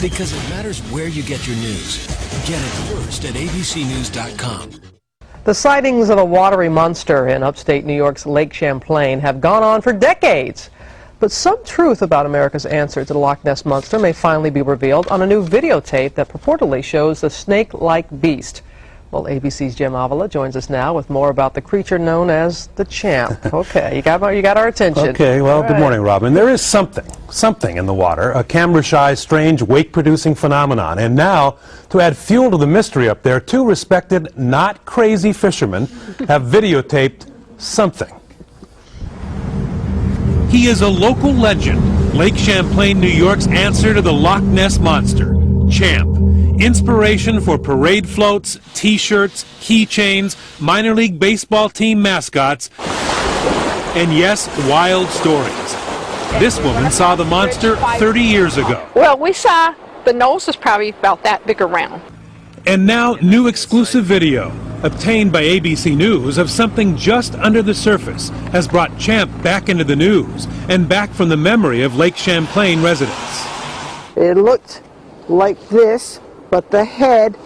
Because it matters where you get your news. Get it first at abcnews.com. The sightings of a watery monster in upstate New York's Lake Champlain have gone on for decades. But some truth about America's answer to the Loch Ness Monster may finally be revealed on a new videotape that purportedly shows the snake-like beast. Well, ABC's Jim Avila joins us now with more about the creature known as the Champ. Okay, you got our attention. Okay, well, good morning, Robin. There is something in the water, a camera-shy, strange, wake-producing phenomenon. And now, to add fuel to the mystery up there, two respected, not crazy fishermen have videotaped something. He is a local legend, Lake Champlain, New York's answer to the Loch Ness Monster, Champ. Inspiration for parade floats, T-shirts, keychains, minor league baseball team mascots, and yes, wild stories. This woman saw the monster 30 years ago. Well, we saw the nose was probably about that big around. And now, new exclusive video, obtained by ABC News, of something just under the surface has brought Champ back into the news and back from the memory of Lake Champlain residents. It looked like this, but the head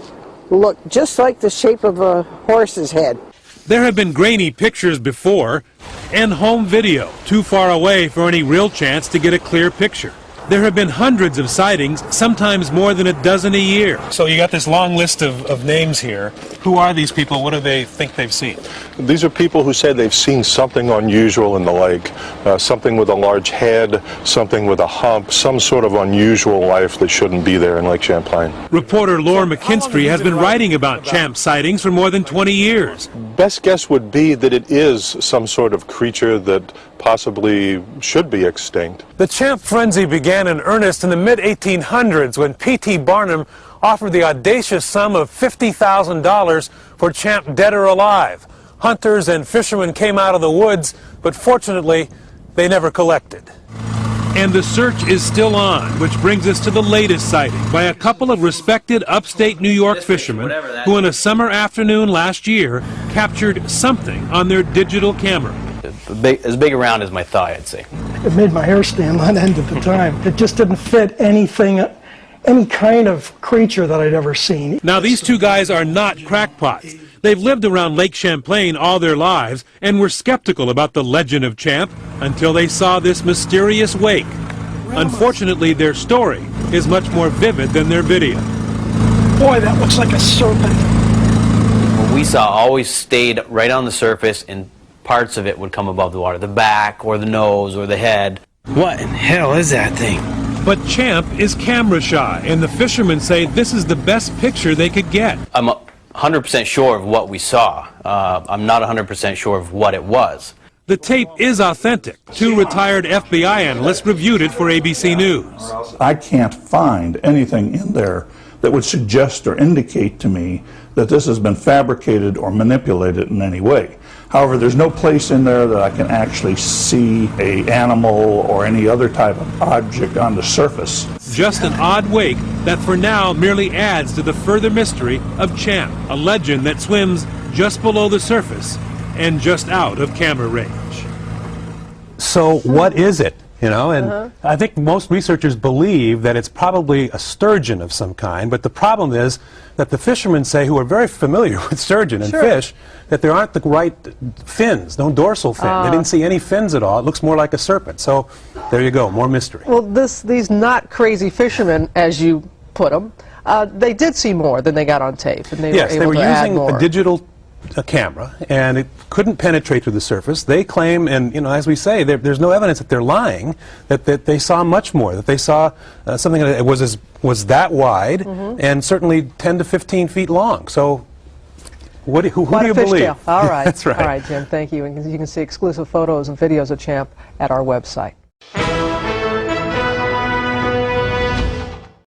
looked just like the shape of a horse's head. There have been grainy pictures before, and home video, too far away for any real chance to get a clear picture. There have been hundreds of sightings, sometimes more than a dozen a year. So you got this long list of names here. Who are these people? What do they think they've seen? These are people who say they've seen something unusual in the lake, something with a large head, something with a hump, some sort of unusual life that shouldn't be there in Lake Champlain. Reporter Laura McKinstry has been writing about Champ sightings for more than 20 years. Best guess would be that it is some sort of creature that possibly should be extinct. The Champ frenzy began in earnest in the mid-1800s when P.T. Barnum offered the audacious sum of $50,000 for Champ dead or alive. Hunters and fishermen came out of the woods, but fortunately, they never collected. And the search is still on, which brings us to the latest sighting by a couple of respected upstate New York fishermen who on a summer afternoon last year captured something on their digital camera. As big around as my thigh, I'd say. It made my hair stand on end at the time. It just didn't fit anything, any kind of creature that I'd ever seen. Now, these two guys are not crackpots. They've lived around Lake Champlain all their lives and were skeptical about the legend of Champ until they saw this mysterious wake. Unfortunately, their story is much more vivid than their video. Boy, that looks like a serpent. What we saw always stayed right on the surface, and parts of it would come above the water, the back or the nose or the head. What in hell is that thing? But Champ is camera shy, and the fishermen say this is the best picture they could get. I'm 100% sure of what we saw. I'm not 100% sure of what it was. The tape is authentic. Two retired FBI analysts reviewed it for ABC News. I can't find anything in there that would suggest or indicate to me that this has been fabricated or manipulated in any way. However, there's no place in there that I can actually see an animal or any other type of object on the surface. Just an odd wake that for now merely adds to the further mystery of Champ, a legend that swims just below the surface and just out of camera range. So what is it? You know, and I think most researchers believe that it's probably a sturgeon of some kind, but the problem is that the fishermen say, who are very familiar with sturgeon and fish, that there aren't the right fins, no dorsal fin. They didn't see any fins at all. It looks more like a serpent. So there you go, more mystery. Well, these not crazy fishermen, as you put them, they did see more than they got on tape, and they were able to add more. Using a digital camera, and it couldn't penetrate through the surface. They claim, and you know, as we say, there's no evidence that they're lying, that they saw much more, that they saw something that was that wide and certainly 10 to 15 feet long. So who do you believe? All right. That's right. All right, Jim, thank you. And you can see exclusive photos and videos of Champ at our website.